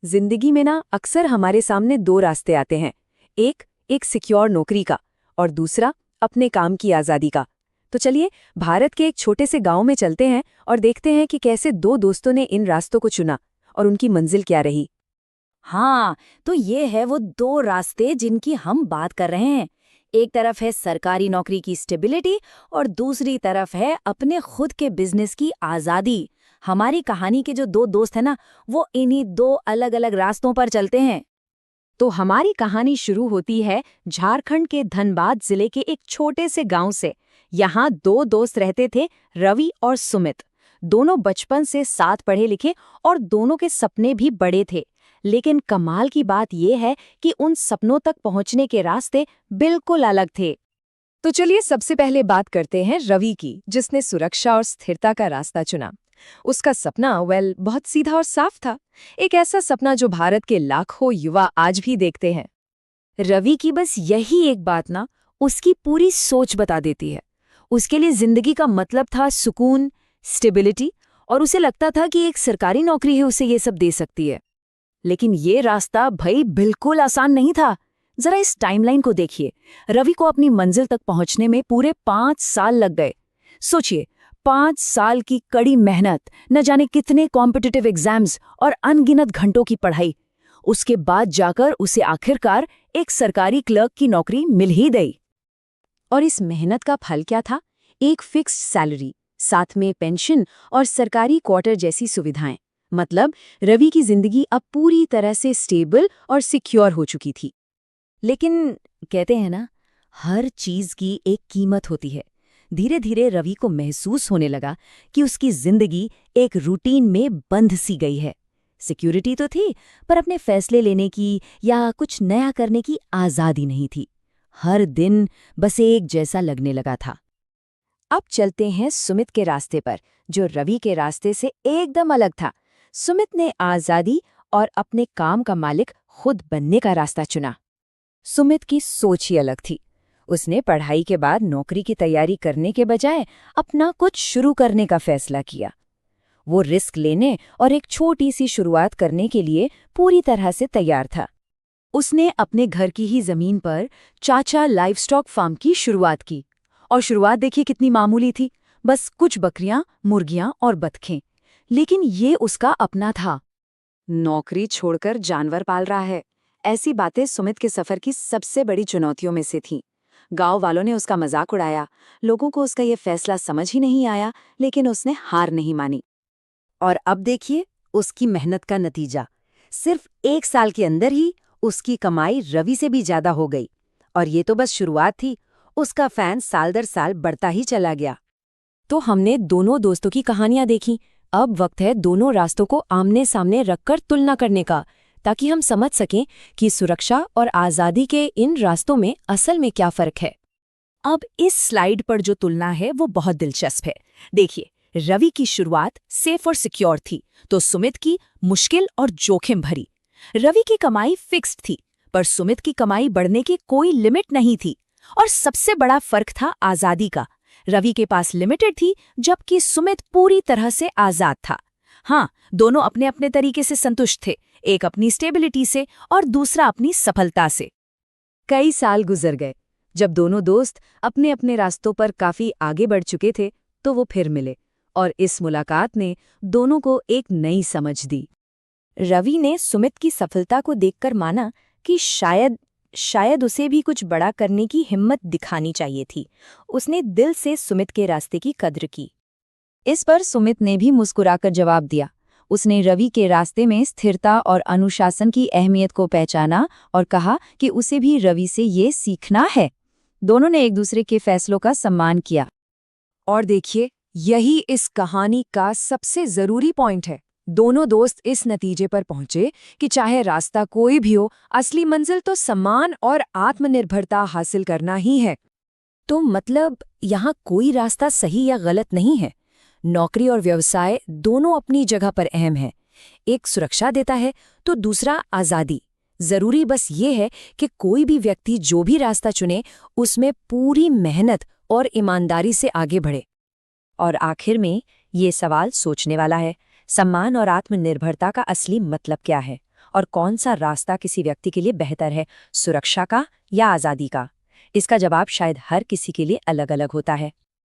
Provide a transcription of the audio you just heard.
जिंदगी में ना अक्सर हमारे सामने दो रास्ते आते हैं। एक सिक्योर नौकरी का और दूसरा अपने काम की आज़ादी का। तो चलिए भारत के एक छोटे से गांव में चलते हैं और देखते हैं कि कैसे दो दोस्तों ने इन रास्तों को चुना और उनकी मंजिल क्या रही। हाँ, तो ये है वो दो रास्ते जिनकी हम बात कर रहे हैं। एक तरफ है सरकारी नौकरी की स्टेबिलिटी और दूसरी तरफ है अपने खुद के बिजनेस की आज़ादी। हमारी कहानी के जो दो दोस्त हैं ना, वो इन्हीं दो अलग अलग रास्तों पर चलते हैं। तो हमारी कहानी शुरू होती है झारखंड के धनबाद जिले के एक छोटे से गांव से। यहाँ दो दोस्त रहते थे, रवि और सुमित। दोनों बचपन से साथ पढ़े लिखे और दोनों के सपने भी बड़े थे। लेकिन कमाल की बात यह है कि उन सपनों तक पहुंचने के रास्ते बिल्कुल अलग थे। तो चलिए सबसे पहले बात करते हैं रवि की, जिसने सुरक्षा और स्थिरता का रास्ता चुना। उसका सपना बहुत सीधा और साफ था। एक ऐसा सपना जो भारत के लाखों युवा आज भी देखते हैं। रवि की बस यही एक बात ना उसकी पूरी सोच बता देती है। उसके लिए जिंदगी का मतलब था सुकून, स्टेबिलिटी, और उसे लगता था कि एक सरकारी नौकरी है उसे ये सब दे सकती है। लेकिन ये रास्ता भाई बिल्कुल आसान नहीं था। जरा इस टाइमलाइन को देखिए। रवि को अपनी मंजिल तक पहुंचने में पूरे 5 साल लग गए। सोचिए, 5 साल की कड़ी मेहनत, न जाने कितने कॉम्पिटिटिव एग्जाम्स और अनगिनत घंटों की पढ़ाई। उसके बाद जाकर उसे आखिरकार एक सरकारी क्लर्क की नौकरी मिल ही गई। और इस मेहनत का फल क्या था? एक फिक्स्ड सैलरी, साथ में पेंशन और सरकारी क्वार्टर जैसी सुविधाएं। मतलब रवि की जिंदगी अब पूरी तरह से स्टेबल और सिक्योर हो चुकी थी। लेकिन कहते हैं ना, हर चीज की एक कीमत होती है। धीरे धीरे रवि को महसूस होने लगा कि उसकी जिंदगी एक रूटीन में बंध सी गई है। सिक्योरिटी तो थी, पर अपने फैसले लेने की या कुछ नया करने की आज़ादी नहीं थी। हर दिन बस एक जैसा लगने लगा था। अब चलते हैं सुमित के रास्ते पर, जो रवि के रास्ते से एकदम अलग था। सुमित ने आज़ादी और अपने काम का मालिक खुद बनने का रास्ता चुना। सुमित की सोच ही अलग थी। उसने पढ़ाई के बाद नौकरी की तैयारी करने के बजाय अपना कुछ शुरू करने का फैसला किया। वो रिस्क लेने और एक छोटी सी शुरुआत करने के लिए पूरी तरह से तैयार था। उसने अपने घर की ही जमीन पर चाचा लाइवस्टॉक फार्म की शुरुआत की। और शुरुआत देखिए कितनी मामूली थी, बस कुछ बकरियां, मुर्गियां और बतखें। लेकिन ये उसका अपना था। नौकरी छोड़कर जानवर पाल रहा है, ऐसी बातें सुमित के सफर की सबसे बड़ी चुनौतियों में से थीं। गांव वालों ने उसका मजाक उड़ाया, लोगों को उसका ये फैसला समझ ही नहीं आया, लेकिन उसने हार नहीं मानी। और अब देखिए उसकी मेहनत का नतीजा। सिर्फ 1 साल के अंदर ही उसकी कमाई रवि से भी ज्यादा हो गई। और ये तो बस शुरुआत थी, उसका फैन साल दर साल बढ़ता ही चला गया। तो हमने दोनों दोस्तों की कहानियां देखी। अब वक्त है दोनों रास्तों को आमने सामने रखकर तुलना करने का, ताकि हम समझ सकें कि सुरक्षा और आज़ादी के इन रास्तों में असल में क्या फर्क है। अब इस स्लाइड पर जो तुलना है वो बहुत दिलचस्प है। देखिए, रवि की शुरुआत सेफ और सिक्योर थी, तो सुमित की मुश्किल और जोखिम भरी। रवि की कमाई फिक्स्ड थी, पर सुमित की कमाई बढ़ने की कोई लिमिट नहीं थी। और सबसे बड़ा फर्क था आज़ादी का। रवि के पास लिमिटेड थी, जबकि सुमित पूरी तरह से आज़ाद था। हाँ, दोनों अपने अपने तरीके से संतुष्ट थे, एक अपनी स्टेबिलिटी से और दूसरा अपनी सफलता से। कई साल गुजर गए। जब दोनों दोस्त अपने अपने रास्तों पर काफी आगे बढ़ चुके थे, तो वो फिर मिले। और इस मुलाकात ने दोनों को एक नई समझ दी। रवि ने सुमित की सफलता को देखकर माना कि शायद उसे भी कुछ बड़ा करने की हिम्मत दिखानी चाहिए थी। उसने दिल से सुमित के रास्ते की कद्र की। इस पर सुमित ने भी मुस्कुराकर जवाब दिया। उसने रवि के रास्ते में स्थिरता और अनुशासन की अहमियत को पहचाना और कहा कि उसे भी रवि से ये सीखना है। दोनों ने एक दूसरे के फैसलों का सम्मान किया। और देखिए, यही इस कहानी का सबसे जरूरी पॉइंट है। दोनों दोस्त इस नतीजे पर पहुंचे कि चाहे रास्ता कोई भी हो, असली मंजिल तो सम्मान और आत्मनिर्भरता हासिल करना ही है। तो मतलब यहाँ कोई रास्ता सही या गलत नहीं है। नौकरी और व्यवसाय दोनों अपनी जगह पर अहम है। एक सुरक्षा देता है तो दूसरा आज़ादी। जरूरी बस ये है कि कोई भी व्यक्ति जो भी रास्ता चुने, उसमें पूरी मेहनत और ईमानदारी से आगे बढ़े। और आखिर में ये सवाल सोचने वाला है, सम्मान और आत्मनिर्भरता का असली मतलब क्या है और कौन सा रास्ता किसी व्यक्ति के लिए बेहतर है, सुरक्षा का या आज़ादी का? इसका जवाब शायद हर किसी के लिए अलग-अलग होता है।